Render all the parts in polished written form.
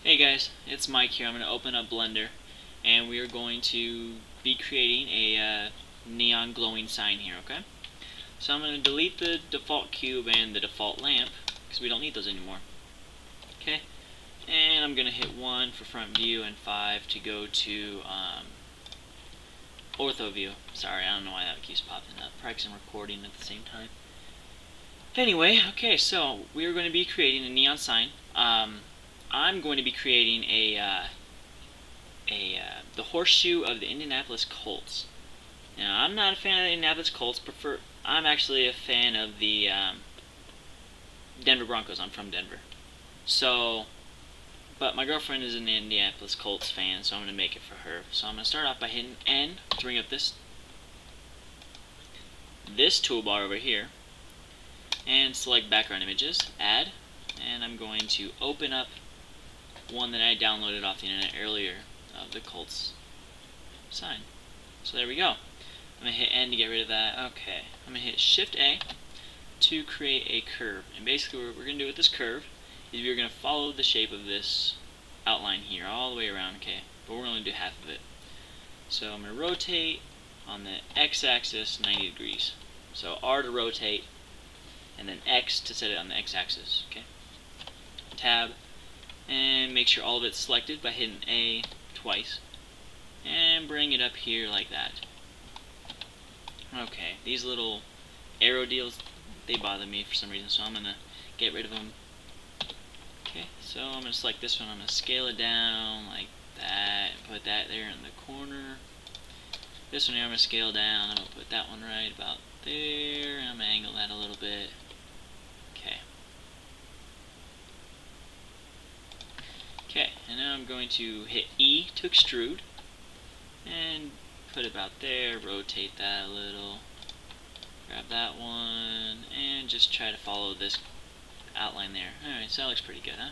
Hey guys, it's Mike here. I'm going to open up Blender and we are going to be creating a neon glowing sign here, okay? So I'm going to delete the default cube and the default lamp because we don't need those anymore. Okay? And I'm going to hit 1 for front view and 5 to go to ortho view. Sorry, I don't know why that keeps popping up. Probably because I'm recording at the same time. Anyway, okay, so we are going to be creating a neon sign. I'm going to be creating the horseshoe of the Indianapolis Colts. Now, I'm not a fan of the Indianapolis Colts. I'm actually a fan of the Denver Broncos. I'm from Denver. So, but my girlfriend is an Indianapolis Colts fan, so I'm going to make it for her. So I'm going to start off by hitting N to bring up this toolbar over here, and select background images, add, and I'm going to open up one that I downloaded off the internet earlier of the Colts sign. So there we go. I'm going to hit N to get rid of that. Okay. I'm going to hit Shift A to create a curve. And basically what we're going to do with this curve is we're going to follow the shape of this outline here all the way around, okay? But we're going to do half of it. So I'm going to rotate on the x-axis 90 degrees. So R to rotate, and then X to set it on the x-axis, okay? Tab, and make sure all of it's selected by hitting A twice, and bring it up here like that. Okay, these little arrow deals, they bother me for some reason, so I'm going to get rid of them. Okay, so I'm going to select this one, I'm going to scale it down like that, and put that there in the corner. This one here I'm going to scale down, I'm going to put that one right about there, and I'm going to angle that a little bit. Okay. Okay, and now I'm going to hit E to extrude, and put it about there, rotate that a little, grab that one, and just try to follow this outline there. Alright, so that looks pretty good, huh?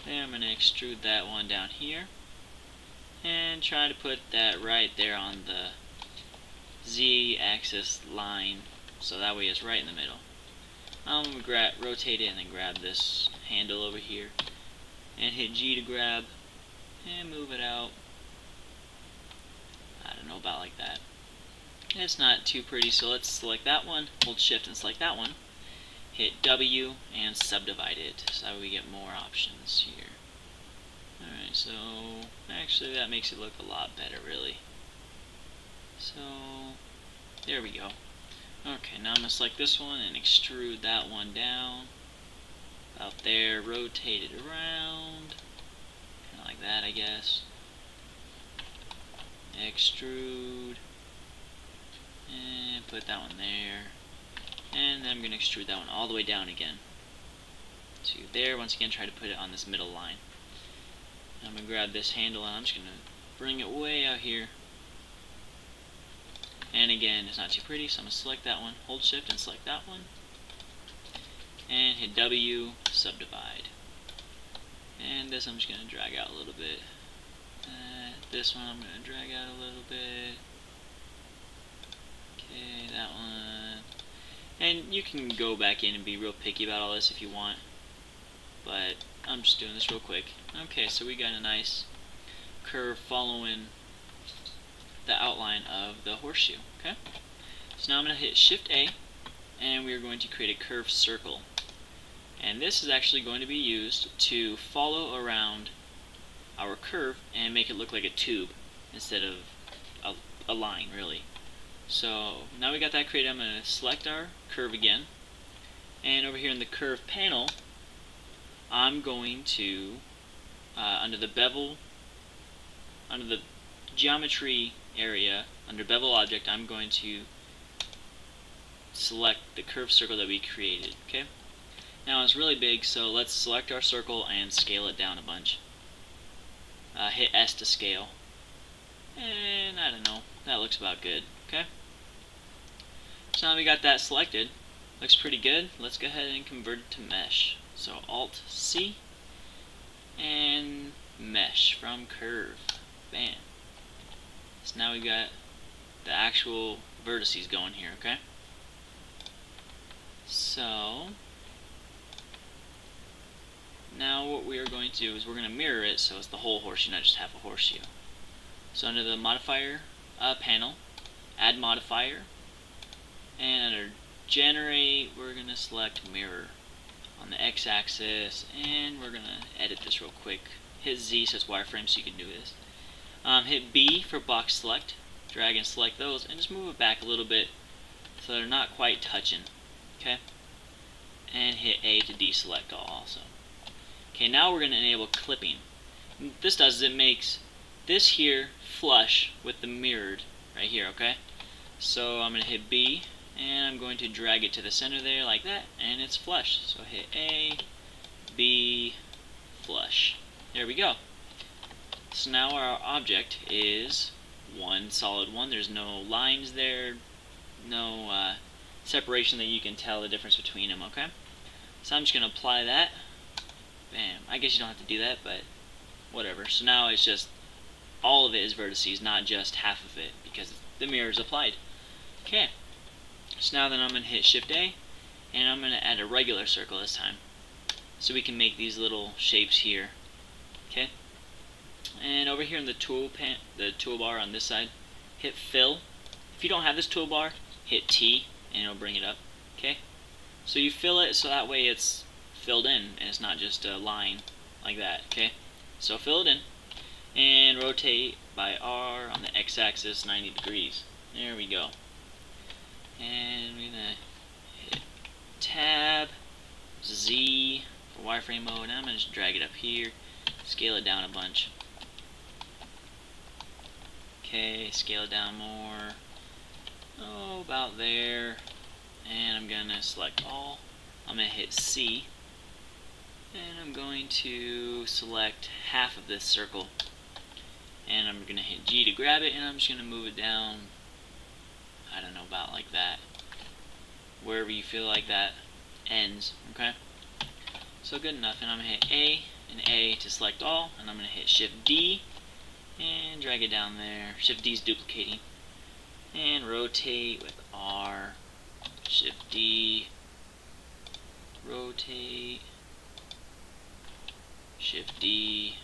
Then I'm going to extrude that one down here, and try to put that right there on the Z-axis line, so that way it's right in the middle. I'm going to rotate it and then grab this handle over here, and hit G to grab, and move it out. I don't know, about like that. It's not too pretty, so let's select that one, hold shift and select that one, hit W and subdivide it, so that we get more options here. Alright, so actually that makes it look a lot better, really. So there we go. Okay, now I'm going to select this one and extrude that one down about there, rotate it around, kind of like that, I guess. Extrude, and put that one there, and then I'm going to extrude that one all the way down again to there. Once again, try to put it on this middle line. I'm going to grab this handle and I'm just going to bring it way out here. And again, it's not too pretty, so I'm going to select that one, hold shift and select that one, and hit W, subdivide. And this I'm just going to drag out a little bit. This one I'm going to drag out a little bit. Okay, that one. And you can go back in and be real picky about all this if you want, but I'm just doing this real quick. Okay, so we got a nice curve following the outline of the horseshoe. Okay, so now I'm going to hit Shift A, and we are going to create a curved circle. And this is actually going to be used to follow around our curve and make it look like a tube instead of a line, really. So now we got that created, I'm going to select our curve again, and over here in the curve panel I'm going to under the bevel, under the geometry area, under bevel object, I'm going to select the curved circle that we created. Okay, now it's really big, so let's select our circle and scale it down a bunch. Hit S to scale, and I don't know, that looks about good. Okay, so now we got that selected, looks pretty good. Let's go ahead and convert it to mesh. So Alt C and mesh from curve. Bam. So now we got the actual vertices going here. Okay, so now what we are going to do is we're going to mirror it so it's the whole horseshoe, not just half a horseshoe. So under the modifier panel, add modifier, and under generate, we're going to select mirror on the x-axis, and we're going to edit this real quick. Hit Z so it's wireframe so you can do this. Hit B for box select, drag and select those, and just move it back a little bit so they're not quite touching. Okay? And hit A to deselect all also. Okay, now we're going to enable clipping. What this does is it makes this here flush with the mirrored right here, okay? So I'm going to hit B, and I'm going to drag it to the center there like that, and it's flush. So hit A, B, flush. There we go. So now our object is one solid one. There's no lines there, no separation that you can tell the difference between them, okay? So I'm just going to apply that. Bam. I guess you don't have to do that, but whatever. So now it's just all of it is vertices, not just half of it, because the mirror is applied. Okay. So now then I'm going to hit Shift A, and I'm going to add a regular circle this time, so we can make these little shapes here. Okay. And over here in the toolbar on this side, hit Fill. If you don't have this toolbar, hit T, and it'll bring it up. Okay. So you fill it so that way it's filled in and it's not just a line like that. Okay. So fill it in and rotate by R on the x-axis 90 degrees. There we go. And we're gonna hit Tab, Z for wireframe mode, and I'm gonna just drag it up here, scale it down a bunch. Okay, scale it down more. Oh, about there. And I'm gonna select all. I'm gonna hit C, and I'm going to select half of this circle, and I'm gonna hit G to grab it, and I'm just gonna move it down, I don't know, about like that, wherever you feel like that ends. Okay, so good enough. And I'm gonna hit A and A to select all, and I'm gonna hit Shift D and drag it down there. Shift D is duplicating, and rotate with R. Shift D, rotate, Shift D,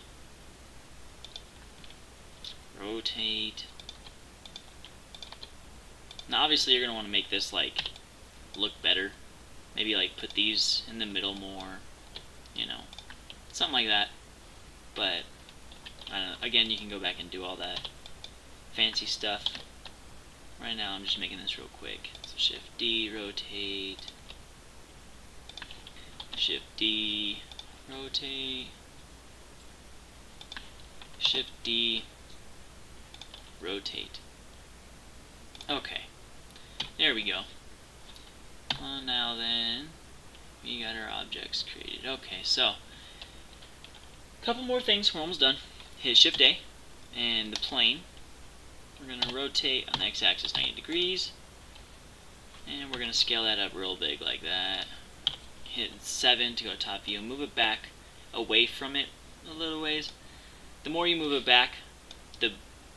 rotate. Now obviously you're going to want to make this like look better. Maybe like put these in the middle more, you know, something like that. But I don't know. Again, you can go back and do all that fancy stuff. Right now I'm just making this real quick. So Shift D, rotate, Shift D, rotate, Shift D, rotate. Okay, there we go. Well, now then, we got our objects created. Okay, so, a couple more things, we're almost done. Hit Shift A, and the plane. We're going to rotate on the x-axis 90 degrees, and we're going to scale that up real big like that. Hit 7 to go top view, move it back away from it a little ways. The more you move it back, the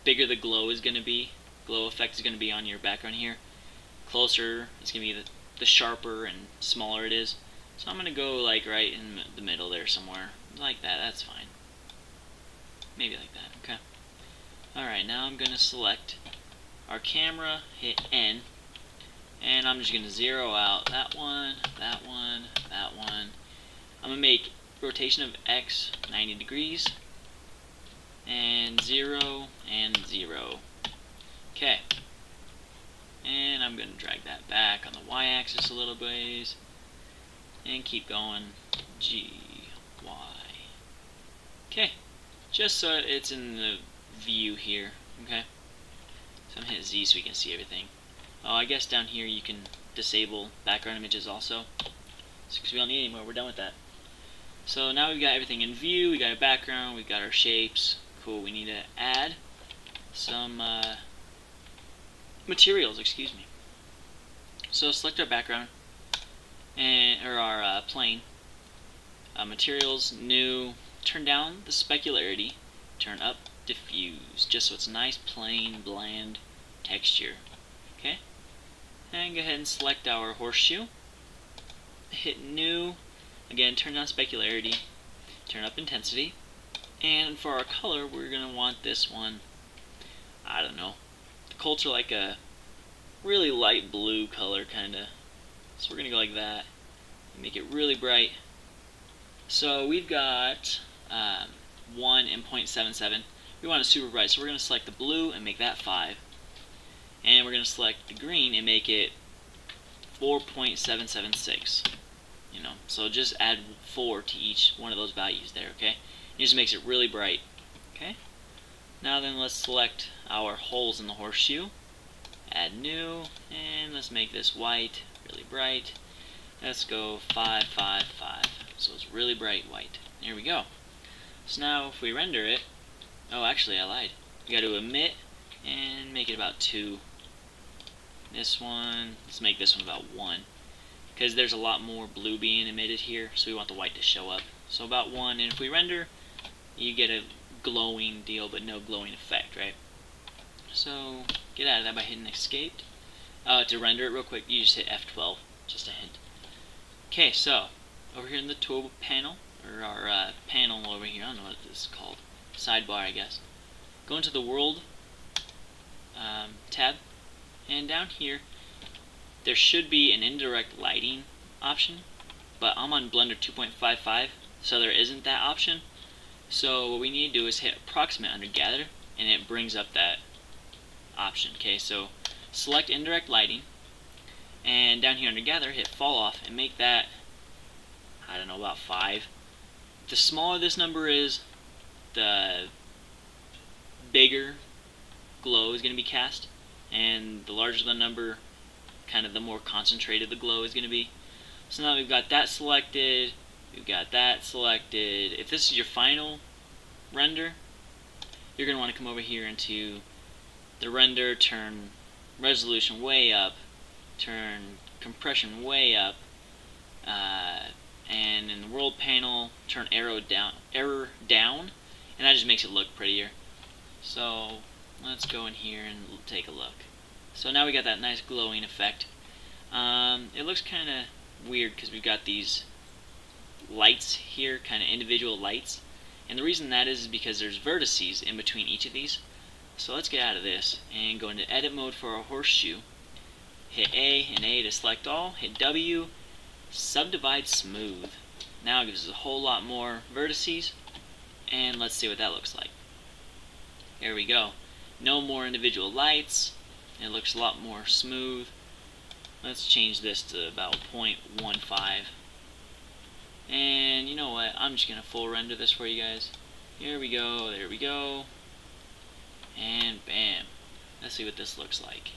bigger the glow is going to be. Glow effect is going to be on your background here. Closer, it's going to be the sharper and smaller it is. So I'm going to go like right in the middle there somewhere. Like that, that's fine. Maybe like that, okay. Alright, now I'm going to select our camera, hit N, and I'm just going to zero out that one, that one, that one. I'm going to make rotation of X 90 degrees, and 0, and 0. Okay. And I'm going to drag that back on the Y-axis a little ways, and keep going, G, Y. Okay, just so it's in the view here, okay? So I'm going to hit Z so we can see everything. Oh, I guess down here you can disable background images also, because we don't need anymore, we're done with that. So now we've got everything in view, we got a background, we've got our shapes. Cool, we need to add some materials, excuse me. So select our background, or our plane. Materials, new, turn down the specularity, turn up diffuse, just so it's nice, plain, bland texture. Okay? And go ahead and select our horseshoe. Hit new, again turn down specularity, turn up intensity, and for our color we're going to want this one, I don't know, the colts are like a really light blue color kinda, so we're going to go like that and make it really bright. So we've got 1 and 0.77. We want it super bright, so we're going to select the blue and make that 5, and we're going to select the green and make it 4.776. You know, so just add 4 to each one of those values there, okay? It just makes it really bright, okay? Now then, let's select our holes in the horseshoe, add new, and let's make this white, really bright. Let's go 5, 5, 5. So it's really bright white. There we go. So now if we render it, oh, actually I lied. We got to emit and make it about 2. This one, let's make this one about 1, because there's a lot more blue being emitted here, so we want the white to show up. So about 1, and if we render, you get a glowing deal, but no glowing effect, right? So get out of that by hitting escape. To render it real quick, you just hit F12, just a hint. Okay, so over here in the tool panel, or our panel over here, I don't know what this is called, sidebar I guess. Go into the world tab, and down here there should be an indirect lighting option, but I'm on Blender 2.55, so there isn't that option. So what we need to do is hit approximate under gather, and it brings up that option. Okay, so select indirect lighting, and down here under gather hit fall off and make that, I don't know, about 5. The smaller this number is, the bigger glow is going to be cast, and the larger the number, kind of the more concentrated the glow is going to be. So now we've got that selected, we've got that selected. If this is your final render, you're going to want to come over here into the render, turn resolution way up, turn compression way up, and in the world panel turn error down, and that just makes it look prettier. So let's go in here and take a look. So now we got that nice glowing effect. It looks kind of weird because we've got these lights here, kind of individual lights, and the reason that is because there's vertices in between each of these. So let's get out of this and go into edit mode for our horseshoe. Hit A and A to select all, hit W, subdivide smooth. Now it gives us a whole lot more vertices, and let's see what that looks like. There we go. No more individual lights. It looks a lot more smooth. Let's change this to about 0.15. And you know what? I'm just going to full render this for you guys. Here we go. There we go. And bam. Let's see what this looks like.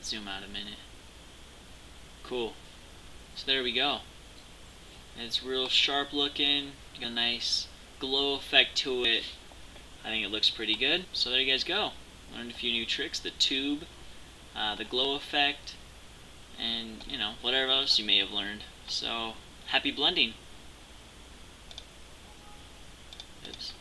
Zoom out a minute. Cool. So there we go. It's real sharp looking. Got a nice glow effect to it. I think it looks pretty good. So there you guys go. Learned a few new tricks. The tube, the glow effect, and you know, whatever else you may have learned. So happy blending. Oops.